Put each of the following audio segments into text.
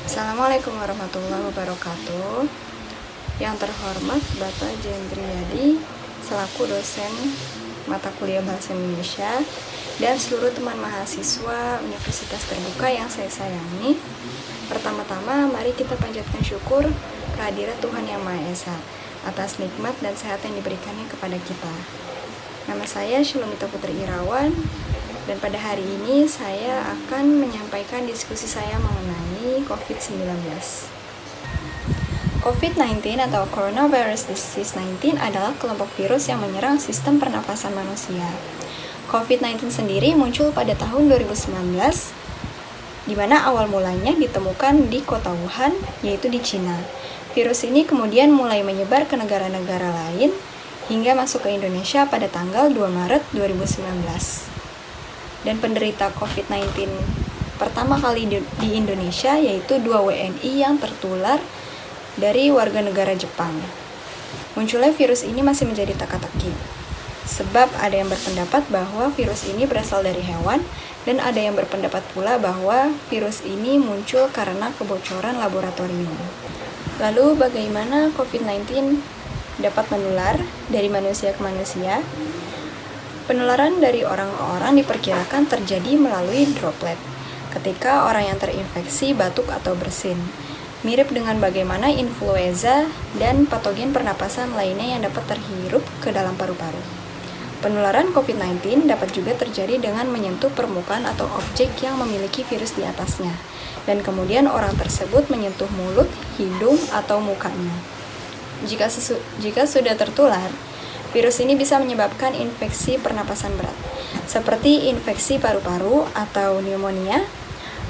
Assalamualaikum warahmatullahi wabarakatuh. Yang terhormat Bapak Jendriyadi selaku dosen mata kuliah Bahasa Indonesia dan seluruh teman mahasiswa Universitas Terbuka yang saya sayangi. Pertama-tama mari kita panjatkan syukur kehadirat Tuhan Yang Maha Esa atas nikmat dan sehat yang diberikannya kepada kita. Nama saya Shulumita Putri Irawan, dan pada hari ini saya akan menyampaikan diskusi saya mengenai COVID-19. COVID-19 atau Coronavirus Disease 19 adalah kelompok virus yang menyerang sistem pernapasan manusia. COVID-19 sendiri muncul pada tahun 2019, di mana awal mulanya ditemukan di kota Wuhan, yaitu di Cina. Virus ini kemudian mulai menyebar ke negara-negara lain hingga masuk ke Indonesia pada tanggal 2 Maret 2019. Dan penderita COVID-19 pertama kali di Indonesia yaitu 2 WNI yang tertular dari warga negara Jepang. Munculnya virus ini masih menjadi teka-teki, sebab ada yang berpendapat bahwa virus ini berasal dari hewan, dan ada yang berpendapat pula bahwa virus ini muncul karena kebocoran laboratorium. Lalu bagaimana COVID-19 dapat menular dari manusia ke manusia? Penularan dari orang ke orang diperkirakan terjadi melalui droplet ketika orang yang terinfeksi batuk atau bersin, mirip dengan bagaimana influenza dan patogen pernapasan lainnya yang dapat terhirup ke dalam paru-paru. Penularan COVID-19 dapat juga terjadi dengan menyentuh permukaan atau objek yang memiliki virus di atasnya, dan kemudian orang tersebut menyentuh mulut, hidung, atau mukanya. Jika sudah tertular, virus ini bisa menyebabkan infeksi pernapasan berat, seperti infeksi paru-paru atau pneumonia,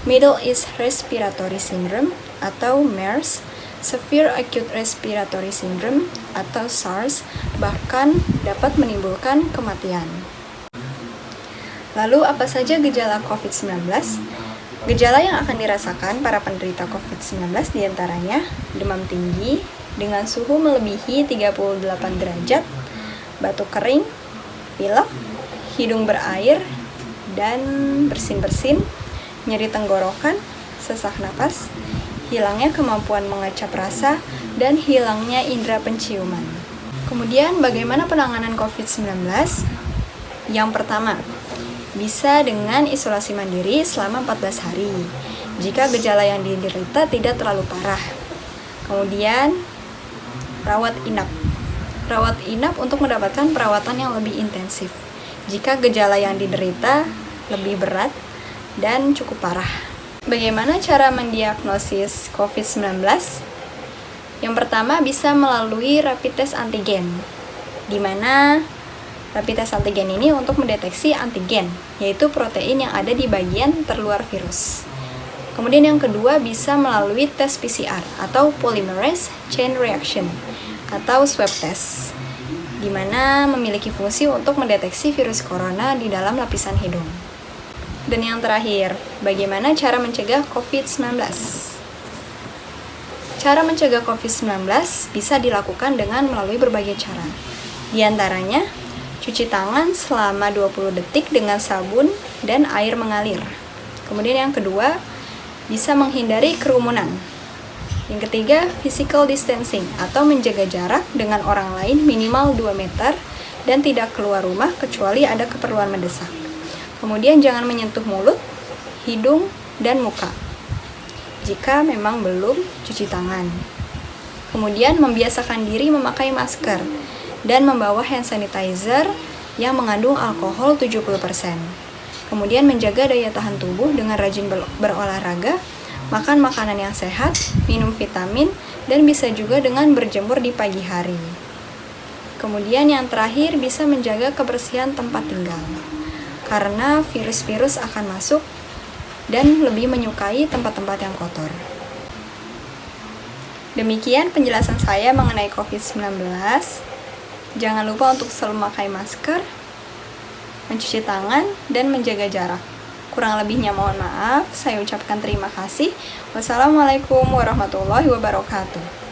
Middle East Respiratory Syndrome atau MERS, Severe Acute Respiratory Syndrome atau SARS, bahkan dapat menimbulkan kematian. Lalu apa saja gejala COVID-19? Gejala yang akan dirasakan para penderita COVID-19 diantaranya demam tinggi dengan suhu melebihi 38 derajat, batuk kering, pilek, hidung berair dan bersin-bersin, nyeri tenggorokan, sesak napas, hilangnya kemampuan mengecap rasa, dan hilangnya indera penciuman. Kemudian bagaimana penanganan COVID-19? Yang pertama, bisa dengan isolasi mandiri selama 14 hari jika gejala yang diderita tidak terlalu parah. Kemudian rawat inap untuk mendapatkan perawatan yang lebih intensif jika gejala yang diderita lebih berat dan cukup parah. Bagaimana cara mendiagnosis COVID-19? Yang pertama bisa melalui rapid test antigen, di mana rapid test antigen ini untuk mendeteksi antigen, yaitu protein yang ada di bagian terluar virus. Kemudian yang kedua bisa melalui tes PCR atau polymerase chain reaction atau swab test, di mana memiliki fungsi untuk mendeteksi virus corona di dalam lapisan hidung. Dan yang terakhir, bagaimana cara mencegah COVID-19? Cara mencegah COVID-19 bisa dilakukan dengan melalui berbagai cara. Di antaranya, cuci tangan selama 20 detik dengan sabun dan air mengalir. Kemudian yang kedua, bisa menghindari kerumunan. Yang ketiga, physical distancing atau menjaga jarak dengan orang lain minimal 2 meter dan tidak keluar rumah kecuali ada keperluan mendesak. Kemudian jangan menyentuh mulut, hidung, dan muka jika memang belum cuci tangan. Kemudian membiasakan diri memakai masker dan membawa hand sanitizer yang mengandung alkohol 70%. Kemudian menjaga daya tahan tubuh dengan rajin berolahraga, makan makanan yang sehat, minum vitamin, dan bisa juga dengan berjemur di pagi hari. Kemudian yang terakhir bisa menjaga kebersihan tempat tinggal, karena virus-virus akan masuk dan lebih menyukai tempat-tempat yang kotor. Demikian penjelasan saya mengenai COVID-19. Jangan lupa untuk selalu memakai masker, mencuci tangan, dan menjaga jarak. Kurang lebihnya mohon maaf, saya ucapkan terima kasih. Wassalamualaikum warahmatullahi wabarakatuh.